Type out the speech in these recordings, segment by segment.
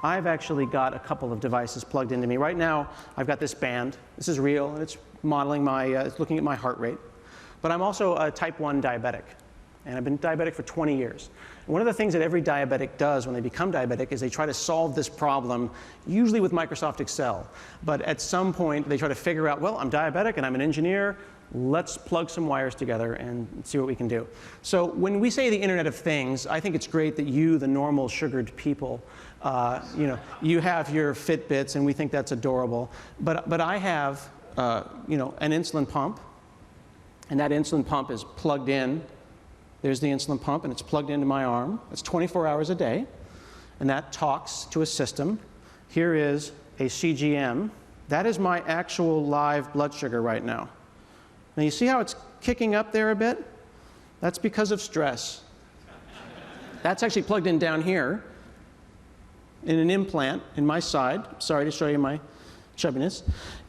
I've actually got a couple of devices plugged into me. Right now, I've got this band. This is real, and it's modeling my, it's looking at my heart rate. But I'm also a type 1 diabetic, and I've been diabetic for 20 years. And one of the things that every diabetic does when they become diabetic is they try to solve this problem, usually with Microsoft Excel. But at some point, they try to figure out, well, I'm diabetic and I'm an engineer. Let's plug some wires together and see what we can do. So when we say the Internet of Things, I think it's great that you, the normal sugared people, you have your Fitbits, and we think that's adorable. But I have, an insulin pump, and that insulin pump is plugged in. There's the insulin pump, and it's plugged into my arm. It's 24 hours a day, and that talks to a system. Here is a CGM. That is my actual live blood sugar right now. Now you see how it's kicking up there a bit? That's because of stress. That's actually plugged in down here in an implant in my side. Sorry to show you my chubbiness.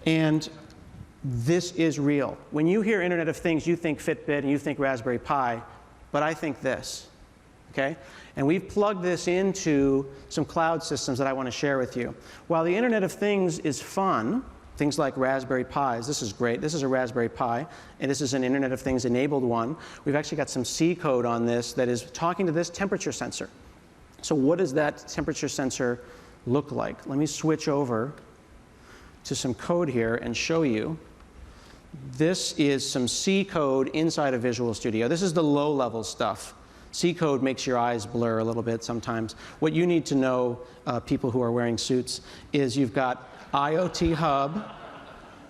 And this is real. When you hear Internet of Things, you think Fitbit and you think Raspberry Pi, but I think this, okay? And we've plugged this into some cloud systems that I want to share with you. While the Internet of Things is fun, things like Raspberry Pis, this is great. This is a Raspberry Pi, and this is an Internet of Things enabled one. We've actually got some C code on this that is talking to this temperature sensor. So what does that temperature sensor look like? Let me switch over to some code here and show you. This is some C code inside of Visual Studio. This is the low-level stuff. C code makes your eyes blur a little bit sometimes. What you need to know, people who are wearing suits, is you've got IoT Hub,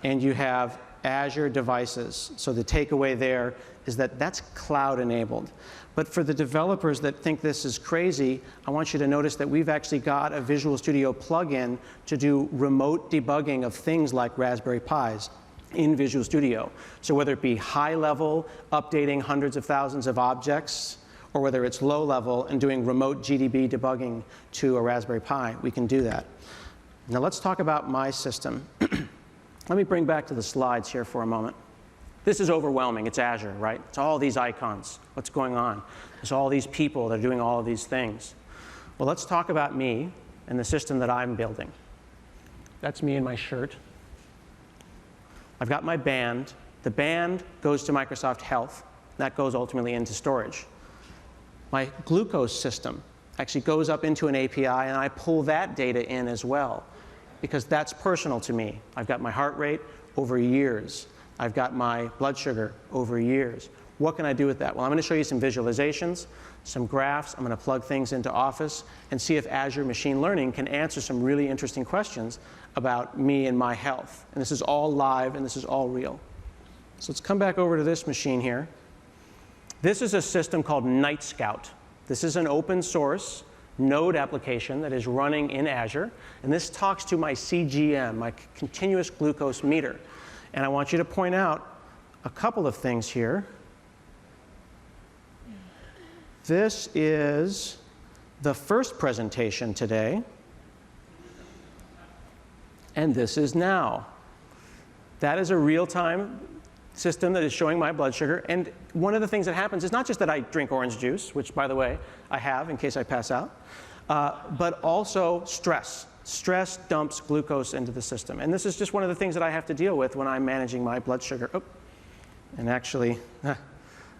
and you have Azure devices. So the takeaway there is that that's cloud enabled. But for the developers that think this is crazy, I want you to notice that we've actually got a Visual Studio plugin to do remote debugging of things like Raspberry Pis in Visual Studio. So whether it be high level, updating hundreds of thousands of objects, or whether it's low level and doing remote GDB debugging to a Raspberry Pi, we can do that. Now let's talk about my system. Let me bring back to the slides here for a moment. This is overwhelming. It's Azure, right? It's all these icons. What's going on? There's all these people that are doing all of these things. Well, let's talk about me and the system that I'm building. That's me in my shirt. I've got my band. The band goes to Microsoft Health. That goes ultimately into storage. My glucose system actually goes up into an API, and I pull that data in as well, because that's personal to me. I've got my heart rate over years. I've got my blood sugar over years. What can I do with that? Well, I'm going to show you some visualizations, some graphs. I'm going to plug things into Office and see if Azure Machine Learning can answer some really interesting questions about me and my health. And this is all live, and this is all real. So let's come back over to this machine here. This is a system called Night Scout. This is an open source node application that is running in Azure. And this talks to my CGM, my continuous glucose meter. And I want you to point out a couple of things here. This is the first presentation today. And this is now. That is a real-time system that is showing my blood sugar. And one of the things that happens is not just that I drink orange juice, which, by the way, I have in case I pass out, but also stress. Stress dumps glucose into the system. And this is just one of the things that I have to deal with when I'm managing my blood sugar. Oh, and actually, I'm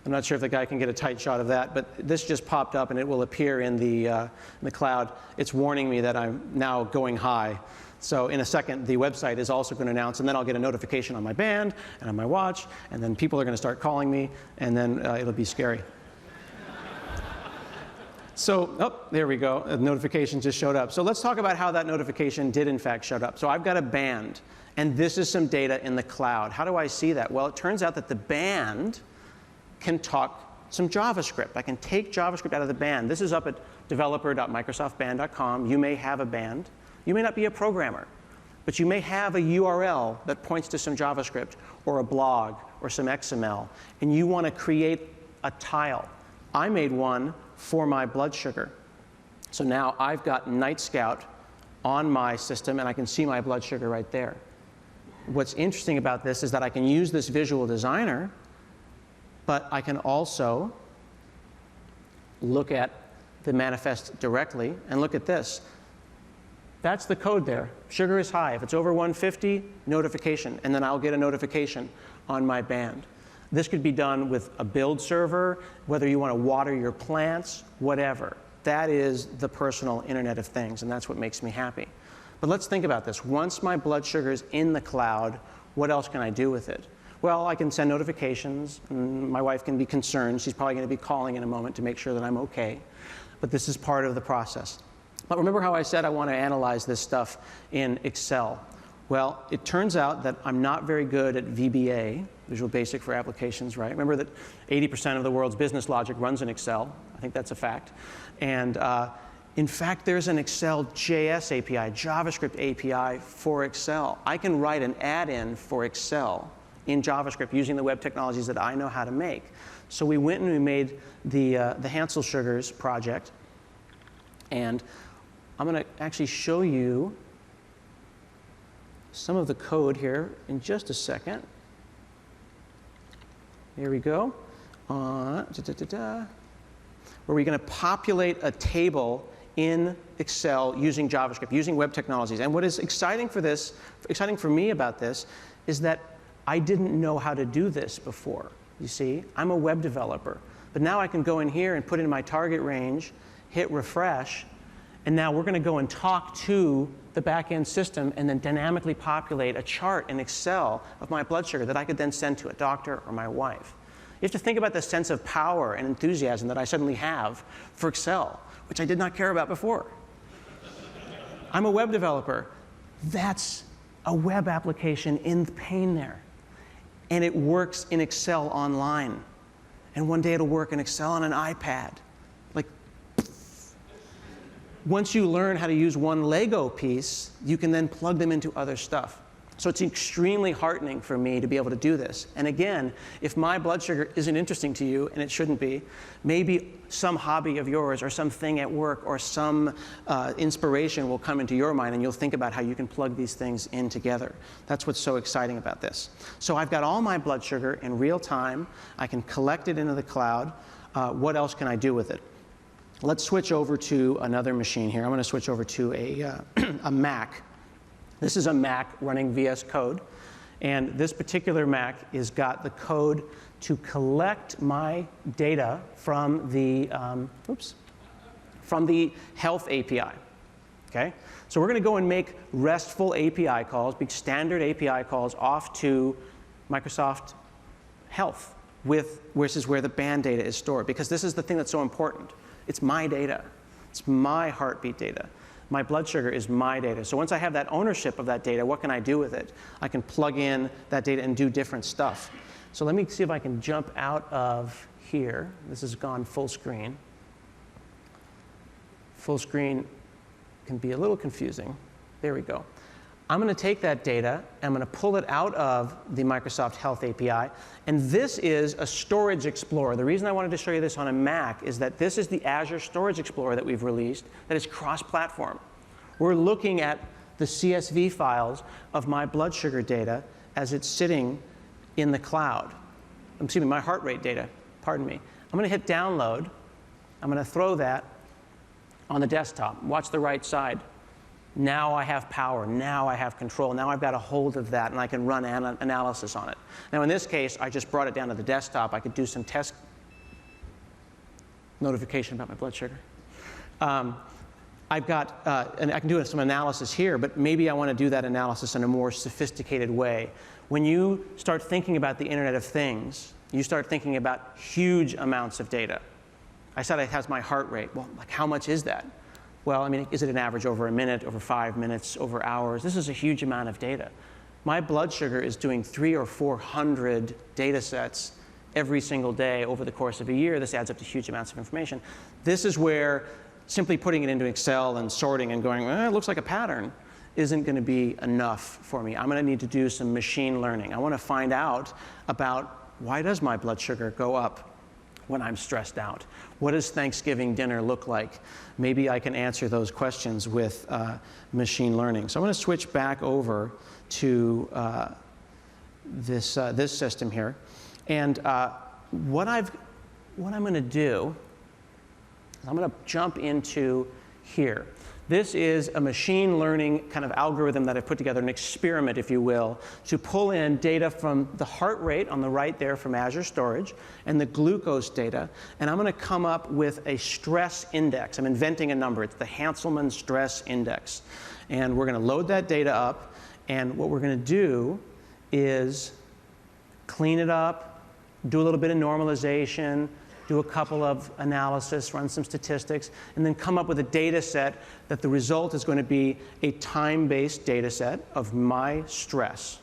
not sure if the guy can get a tight shot of that, but this just popped up, and it will appear in the cloud. It's warning me that I'm now going high. So in a second, the website is also going to announce, and then I'll get a notification on my band and on my watch, and then people are going to start calling me, and then it'll be scary. So, oh, there we go. A notification just showed up. So let's talk about how that notification did, in fact, show up. So I've got a band, and this is some data in the cloud. How do I see that? Well, it turns out that the band can talk some JavaScript. I can take JavaScript out of the band. This is up at developer.microsoftband.com. You may have a band. You may not be a programmer, but you may have a URL that points to some JavaScript or a blog or some XML, and you want to create a tile. I made one for my blood sugar. So now I've got Night Scout on my system, and I can see my blood sugar right there. What's interesting about this is that I can use this visual designer, but I can also look at the manifest directly, and look at this. That's the code there. Sugar is high. If it's over 150, notification, and then I'll get a notification on my band. This could be done with a build server, whether you want to water your plants, whatever. That is the personal Internet of Things, and that's what makes me happy. But let's think about this. Once my blood sugar is in the cloud, what else can I do with it? Well, I can send notifications. And my wife can be concerned. She's probably going to be calling in a moment to make sure that I'm okay. But this is part of the process. But remember how I said I want to analyze this stuff in Excel? Well, it turns out that I'm not very good at VBA, Visual Basic for Applications, right? Remember that 80% of the world's business logic runs in Excel. I think that's a fact. And in fact, there's an Excel JS API, JavaScript API for Excel. I can write an add-in for Excel in JavaScript using the web technologies that I know how to make. So we went and we made the Hansel Sugars project. And I'm going to actually show you some of the code here in just a second. Here we go. Where we're going to populate a table in Excel using JavaScript, using web technologies. And what is exciting for me about this is that I didn't know how to do this before. You see, I'm a web developer. But now I can go in here and put in my target range, hit refresh, and now we're going to go and talk to the back-end system and then dynamically populate a chart in Excel of my blood sugar that I could then send to a doctor or my wife. You have to think about the sense of power and enthusiasm that I suddenly have for Excel, which I did not care about before. I'm a web developer. That's a web application in the pane there. And it works in Excel online. And one day it'll work in Excel on an iPad. Like, once you learn how to use one Lego piece, you can then plug them into other stuff. So it's extremely heartening for me to be able to do this. And again, if my blood sugar isn't interesting to you, and it shouldn't be, maybe some hobby of yours or something at work or some inspiration will come into your mind, and you'll think about how you can plug these things in together. That's what's so exciting about this. So I've got all my blood sugar in real time. I can collect it into the cloud. What else can I do with it? Let's switch over to another machine here. I'm going to switch over to a Mac. This is a Mac running VS Code, and this particular Mac has got the code to collect my data from the Health API. Okay, so we're going to go and make RESTful API calls, big standard API calls off to Microsoft Health, which is where the band data is stored, because this is the thing that's so important. It's my data. It's my heartbeat data. My blood sugar is my data. So once I have that ownership of that data, what can I do with it? I can plug in that data and do different stuff. So let me see if I can jump out of here. This has gone full screen. Full screen can be a little confusing. There we go. I'm going to take that data, and I'm going to pull it out of the Microsoft Health API. And this is a storage explorer. The reason I wanted to show you this on a Mac is that this is the Azure Storage Explorer that we've released that is cross-platform. We're looking at the CSV files of my blood sugar data as it's sitting in the cloud. Excuse me, my heart rate data, pardon me. I'm going to hit download. I'm going to throw that on the desktop. Watch the right side. Now I have power. Now I have control. Now I've got a hold of that, and I can run analysis on it. Now, in this case, I just brought it down to the desktop. I could do some test notification about my blood sugar. I've got, and I can do some analysis here, but maybe I want to do that analysis in a more sophisticated way. When you start thinking about the Internet of Things, you start thinking about huge amounts of data. I said it has my heart rate. Well, like, how much is that? Well, I mean, is it an average over a minute, over 5 minutes, over hours? This is a huge amount of data. My blood sugar is doing 300 or 400 data sets every single day over the course of a year. This adds up to huge amounts of information. This is where simply putting it into Excel and sorting and going, it looks like a pattern, isn't going to be enough for me. I'm going to need to do some machine learning. I want to find out about why does my blood sugar go up when I'm stressed out? What does Thanksgiving dinner look like? Maybe I can answer those questions with machine learning. So I'm going to switch back over to this system here. And what I'm going to do is I'm going to jump into here. This is a machine learning kind of algorithm that I've put together, an experiment, if you will, to pull in data from the heart rate on the right there from Azure Storage and the glucose data, and I'm going to come up with a stress index. I'm inventing a number. It's the Hanselman Stress Index. And we're going to load that data up, and what we're going to do is clean it up, do a little bit of normalization, do a couple of analysis, run some statistics, and then come up with a data set that the result is going to be a time-based data set of my stress.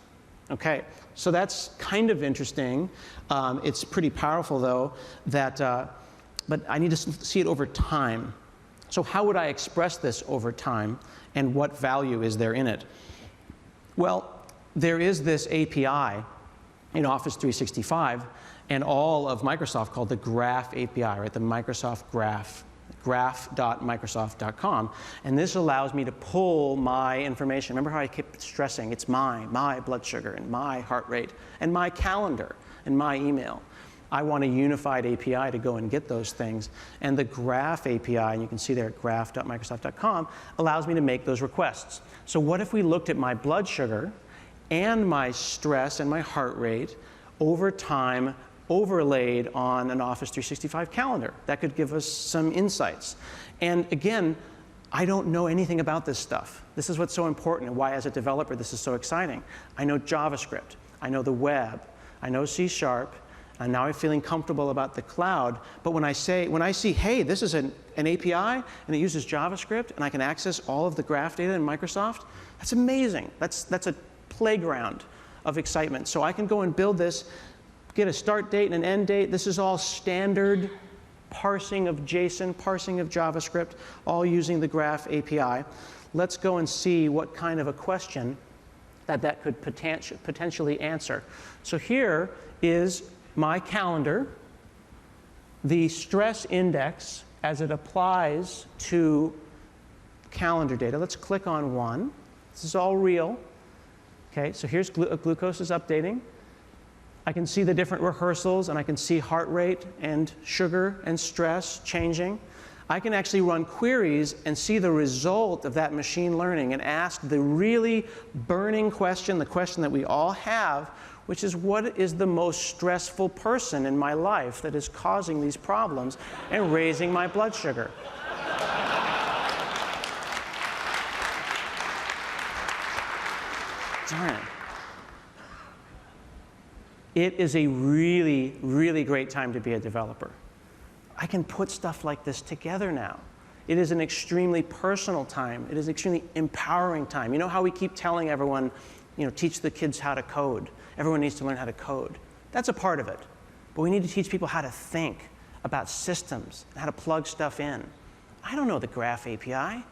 Okay, so that's kind of interesting. It's pretty powerful, though, but I need to see it over time. So how would I express this over time, and what value is there in it? Well, there is this API in Office 365 and all of Microsoft called the Graph API, right? The Microsoft Graph, graph.microsoft.com. And this allows me to pull my information. Remember how I kept stressing? It's my blood sugar and my heart rate and my calendar and my email. I want a unified API to go and get those things. And the Graph API, and you can see there at graph.microsoft.com, allows me to make those requests. So what if we looked at my blood sugar and my stress and my heart rate over time, overlaid on an Office 365 calendar? That could give us some insights. And again, I don't know anything about this stuff. This is what's so important and why as a developer this is so exciting. I know JavaScript, I know the web, I know C#, and now I'm feeling comfortable about the cloud. But when I see, hey, this is an API and it uses JavaScript and I can access all of the graph data in Microsoft, that's amazing. That's a playground of excitement. So I can go and build this, get a start date and an end date. This is all standard parsing of JSON, parsing of JavaScript, all using the Graph API. Let's go and see what kind of a question that could potentially answer. So here is my calendar, the stress index as it applies to calendar data. Let's click on one. This is all real. Okay, so here's glucose is updating. I can see the different rehearsals, and I can see heart rate and sugar and stress changing. I can actually run queries and see the result of that machine learning and ask the really burning question, the question that we all have, which is what is the most stressful person in my life that is causing these problems and raising my blood sugar? Darn it. It is a really, really great time to be a developer. I can put stuff like this together now. It is an extremely personal time. It is an extremely empowering time. You know how we keep telling everyone, teach the kids how to code. Everyone needs to learn how to code. That's a part of it. But we need to teach people how to think about systems, and how to plug stuff in. I don't know the Graph API,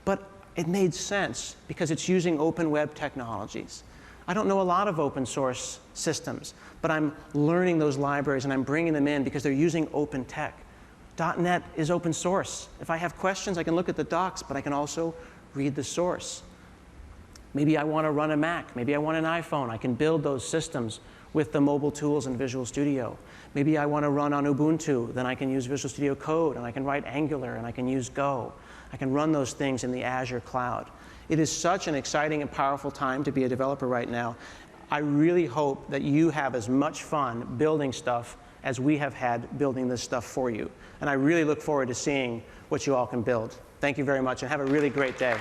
but it made sense because it's using open web technologies. I don't know a lot of open source systems, but I'm learning those libraries and I'm bringing them in because they're using open tech. .NET is open source. If I have questions, I can look at the docs, but I can also read the source. Maybe I want to run a Mac. Maybe I want an iPhone. I can build those systems with the mobile tools in Visual Studio. Maybe I want to run on Ubuntu. Then I can use Visual Studio Code, and I can write Angular, and I can use Go. I can run those things in the Azure cloud. It is such an exciting and powerful time to be a developer right now. I really hope that you have as much fun building stuff as we have had building this stuff for you. And I really look forward to seeing what you all can build. Thank you very much, and have a really great day.